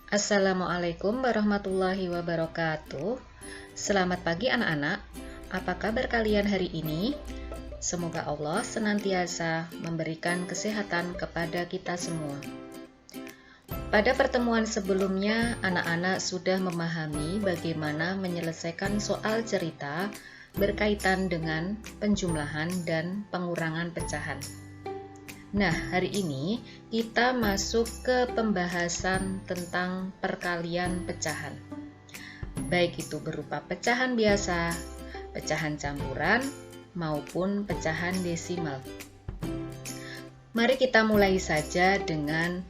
Assalamualaikum warahmatullahi wabarakatuh. Selamat pagi anak-anak. Apa kabar kalian hari ini? Semoga Allah senantiasa memberikan kesehatan kepada kita semua. Pada pertemuan sebelumnya, anak-anak sudah memahami bagaimana menyelesaikan soal cerita berkaitan dengan penjumlahan dan pengurangan pecahan. Nah, hari ini kita masuk ke pembahasan tentang perkalian pecahan. Baik itu berupa pecahan biasa, pecahan campuran, maupun pecahan desimal. Mari kita mulai saja dengan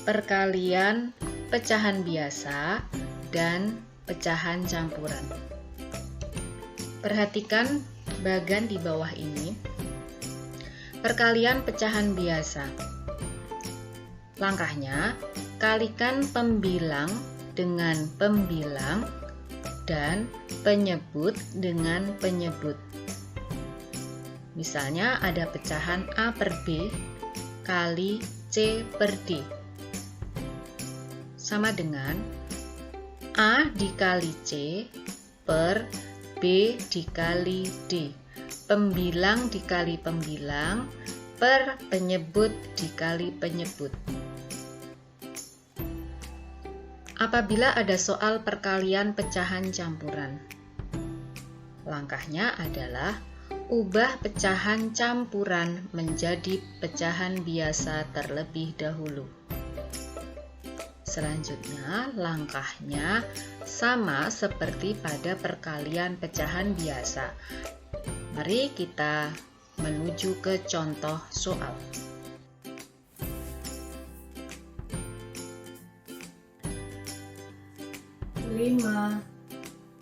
perkalian pecahan biasa dan pecahan campuran. Perhatikan bagan di bawah ini. Perkalian pecahan biasa. Langkahnya, kalikan pembilang dengan pembilang dan penyebut dengan penyebut. Misalnya ada pecahan A per B kali C per D. Sama dengan A dikali C per B dikali D. Pembilang dikali pembilang per penyebut dikali penyebut. Apabila ada soal perkalian pecahan campuran, langkahnya adalah ubah pecahan campuran menjadi pecahan biasa terlebih dahulu. Selanjutnya, langkahnya sama seperti pada perkalian pecahan biasa. Mari kita menuju ke contoh soal. Lima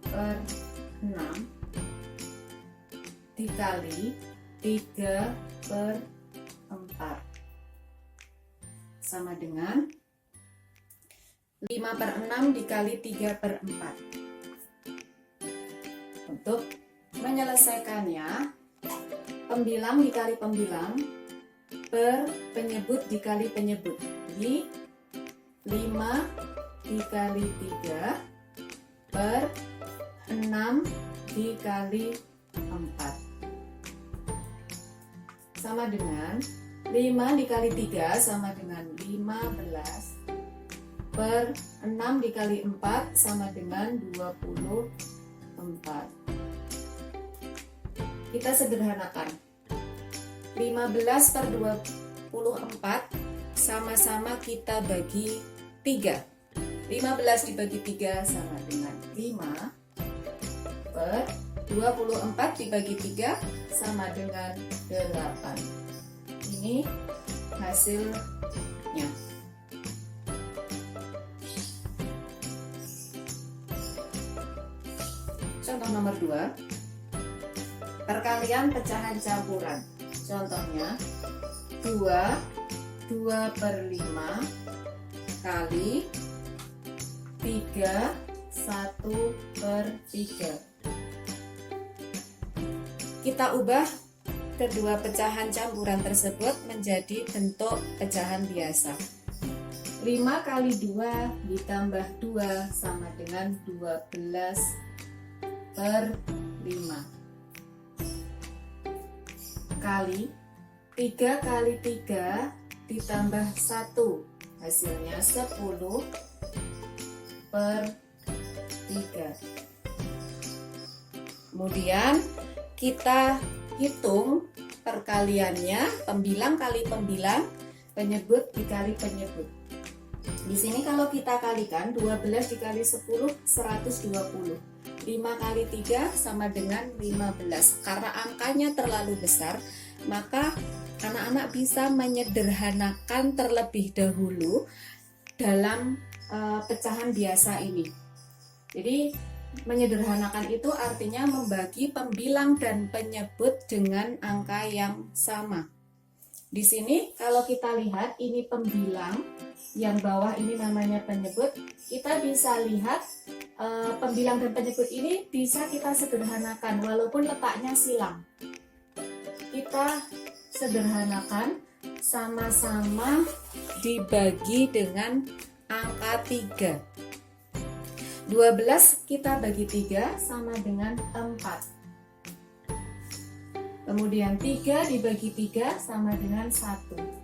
per 6 dikali 3 per 4 sama dengan 5 per 6 dikali 3 per 4. Untuk menyelesaikannya, pembilang dikali pembilang per penyebut dikali penyebut. Jadi 5 dikali 3 per 6 dikali 4 sama dengan 5 dikali 3 sama dengan 15 per 6 dikali 4 sama dengan 24. Kita sederhanakan. 15 per 24 sama-sama kita bagi 3. 15 dibagi 3 sama dengan 5 per 24 dibagi 3 sama dengan 8. Ini hasilnya. Contoh nomor 2. Perkalian pecahan campuran. Contohnya 2 per 5 kali 3 1 per 3. Kita ubah kedua pecahan campuran tersebut menjadi bentuk pecahan biasa. 5 kali 2 ditambah 2 sama dengan 12 per 5 kali 3 kali 3 ditambah 1 hasilnya 10 per 3. Kemudian kita hitung perkaliannya, pembilang kali pembilang, penyebut dikali penyebut. Di sini kalau kita kalikan 12 dikali 10 120. 5 kali 3 sama dengan 15. Karena angkanya terlalu besar, maka anak-anak bisa menyederhanakan terlebih dahulu dalam pecahan biasa ini. Jadi menyederhanakan itu artinya membagi pembilang dan penyebut dengan angka yang sama. Di sini kalau kita lihat ini pembilang, yang bawah ini namanya penyebut. Kita bisa lihat pembilang dan penyebut ini bisa kita sederhanakan walaupun letaknya silang. Kita sederhanakan sama-sama dibagi dengan angka 3. 12 kita bagi 3 sama dengan 4. Kemudian 3 dibagi 3 sama dengan 1.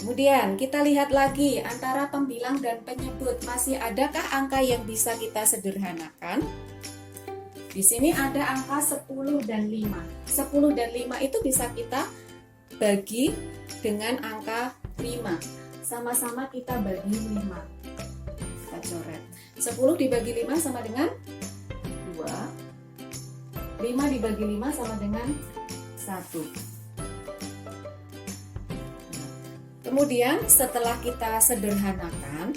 Kemudian kita lihat lagi antara pembilang dan penyebut, masih adakah angka yang bisa kita sederhanakan? Di sini ada angka 10 dan 5. 10 dan 5 itu bisa kita bagi dengan angka 5. Sama-sama kita bagi 5. Kita coret. 10 dibagi 5 sama dengan 2. 5 dibagi 5 sama dengan 1. Kemudian setelah kita sederhanakan,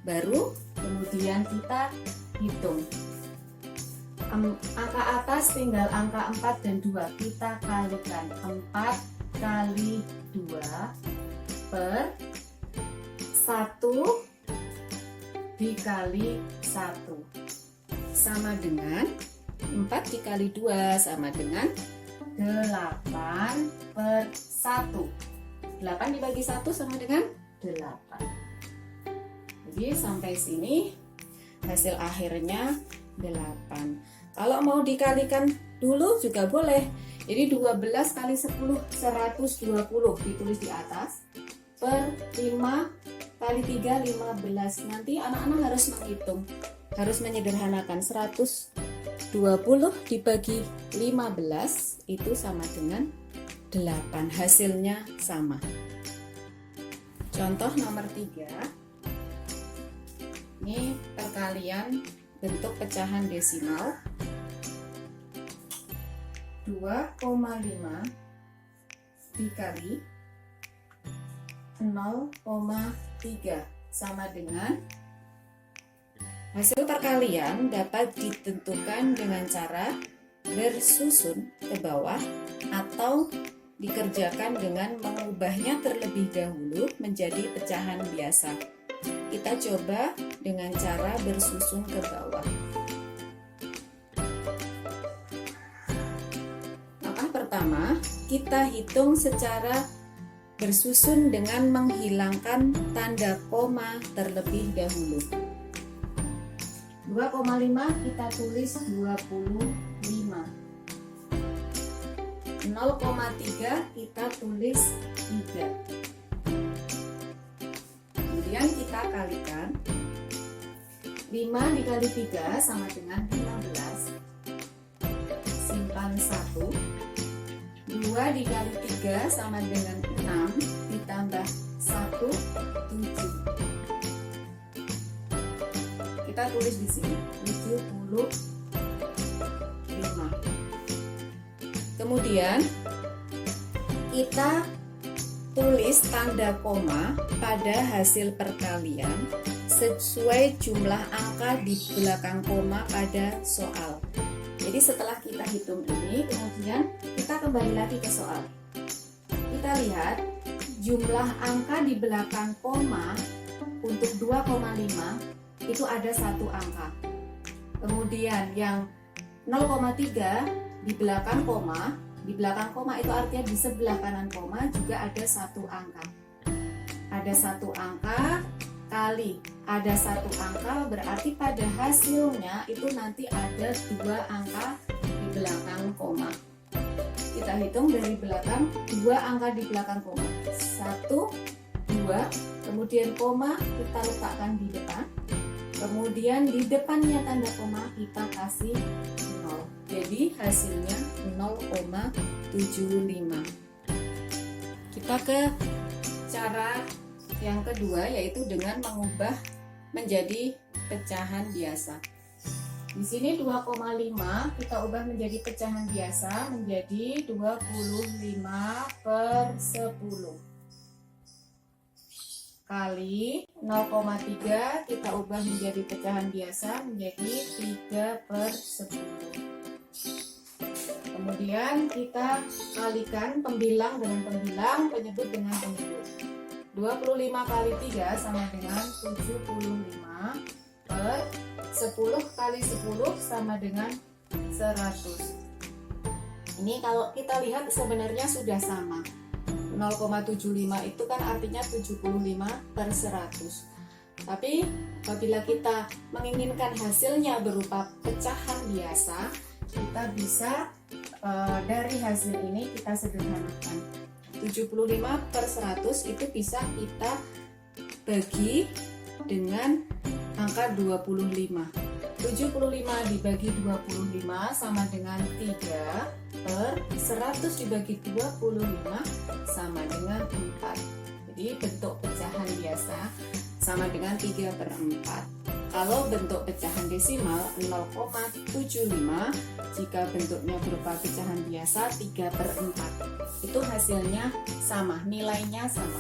baru kemudian kita hitung. Angka atas tinggal angka 4 dan 2. Kita kalikan. 4 kali 2 per 1 dikali 1 sama dengan 4 dikali 2 sama dengan 8 per 1. 8 dibagi 1 sama dengan 8. Jadi sampai sini hasil akhirnya 8. Kalau mau dikalikan dulu juga boleh. Jadi 12 kali 10 120 ditulis di atas per 5 kali 3 15. Nanti anak-anak harus menghitung, harus menyederhanakan. 120 dibagi 15 itu sama dengan 8. Hasilnya sama. Contoh nomor 3. Ini perkalian bentuk pecahan desimal. 2,5 dikali 0,3 sama dengan, hasil perkalian dapat ditentukan dengan cara bersusun ke bawah atau dikerjakan dengan mengubahnya terlebih dahulu menjadi pecahan biasa. Kita coba dengan cara bersusun ke bawah. Langkah pertama, kita hitung secara bersusun dengan menghilangkan tanda koma terlebih dahulu. 2,5 kita tulis 25. 0,3 kita tulis 3. Kemudian kita kalikan. 5 dikali 3 sama dengan 15. Simpan 1. 2 dikali 3 sama dengan 6. Ditambah 1, 7. Kita tulis di sini 75. Kemudian kita tulis tanda koma pada hasil perkalian sesuai jumlah angka di belakang koma pada soal. Jadi setelah kita hitung ini, kemudian kita kembali lagi ke soal. Kita lihat jumlah angka di belakang koma untuk 2,5 itu ada satu angka. Kemudian yang 0,3 di belakang koma itu artinya di sebelah kanan koma juga ada satu angka. Ada satu angka kali ada satu angka, berarti pada hasilnya itu nanti ada 2 angka di belakang koma. Kita hitung dari belakang, 2 angka di belakang koma. 1, 2, kemudian koma kita letakkan di depan. Kemudian di depannya tanda koma kita kasih 0. Jadi hasilnya 0,75. Kita ke cara yang kedua, yaitu dengan mengubah menjadi pecahan biasa. Di sini 2,5 kita ubah menjadi pecahan biasa menjadi 25 per 10 kali 0,3 kita ubah menjadi pecahan biasa menjadi 3 per 10. Kemudian kita kalikan pembilang dengan pembilang, penyebut dengan penyebut. 25 kali 3 sama dengan 75 per 10 kali 10 sama dengan 100. Ini kalau kita lihat sebenarnya sudah sama. 0,75 itu kan artinya 75/100. Tapi apabila kita menginginkan hasilnya berupa pecahan biasa, kita bisa dari hasil ini kita sederhanakan. 75/100 itu bisa kita bagi dengan angka 25. 75 dibagi 25 sama dengan 3/100 dibagi 25 sama dengan 4. Jadi bentuk pecahan biasa sama dengan 3/4. Kalau bentuk pecahan desimal 0,75, jika bentuknya berupa pecahan biasa 3/4. Itu hasilnya sama, nilainya sama.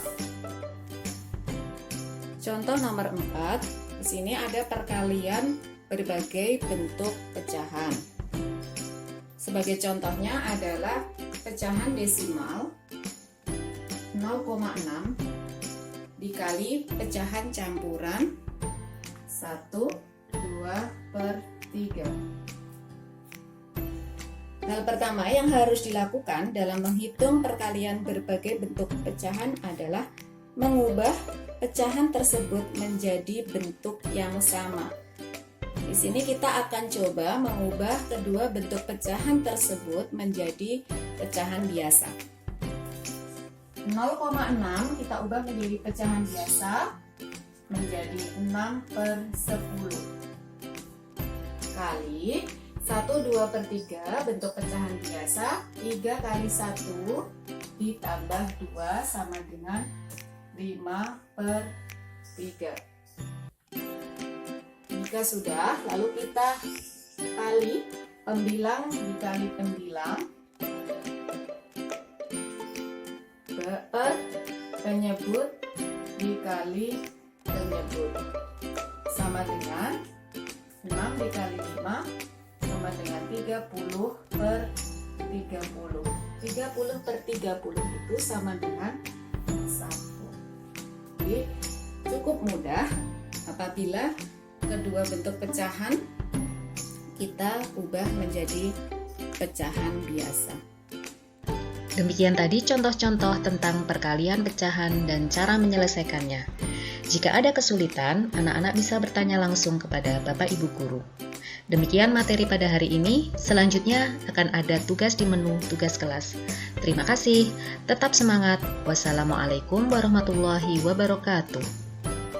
Contoh nomor 4, di sini ada perkalian berbagai bentuk pecahan. Sebagai contohnya adalah pecahan desimal 0,6 dikali pecahan campuran 1/2/3. Hal pertama yang harus dilakukan dalam menghitung perkalian berbagai bentuk pecahan adalah mengubah pecahan tersebut menjadi bentuk yang sama. Di sini kita akan coba mengubah kedua bentuk pecahan tersebut menjadi pecahan biasa. 0,6 kita ubah menjadi pecahan biasa menjadi 6/10 kali 1/2/3 bentuk pecahan biasa 3 kali 1 ditambah 2 sama dengan 5/3. Jika sudah, lalu kita kali pembilang dikali pembilang per penyebut dikali penyebut sama dengan 6 dikali 5 sama dengan 30/30. 30/30 itu sama dengan 1. Jadi cukup mudah apabila kedua bentuk pecahan kita ubah menjadi pecahan biasa. Demikian tadi contoh-contoh tentang perkalian pecahan dan cara menyelesaikannya. Jika ada kesulitan, anak-anak bisa bertanya langsung kepada Bapak Ibu Guru. Demikian materi pada hari ini. Selanjutnya akan ada tugas di menu tugas kelas. Terima kasih. Tetap semangat. Wassalamualaikum warahmatullahi wabarakatuh.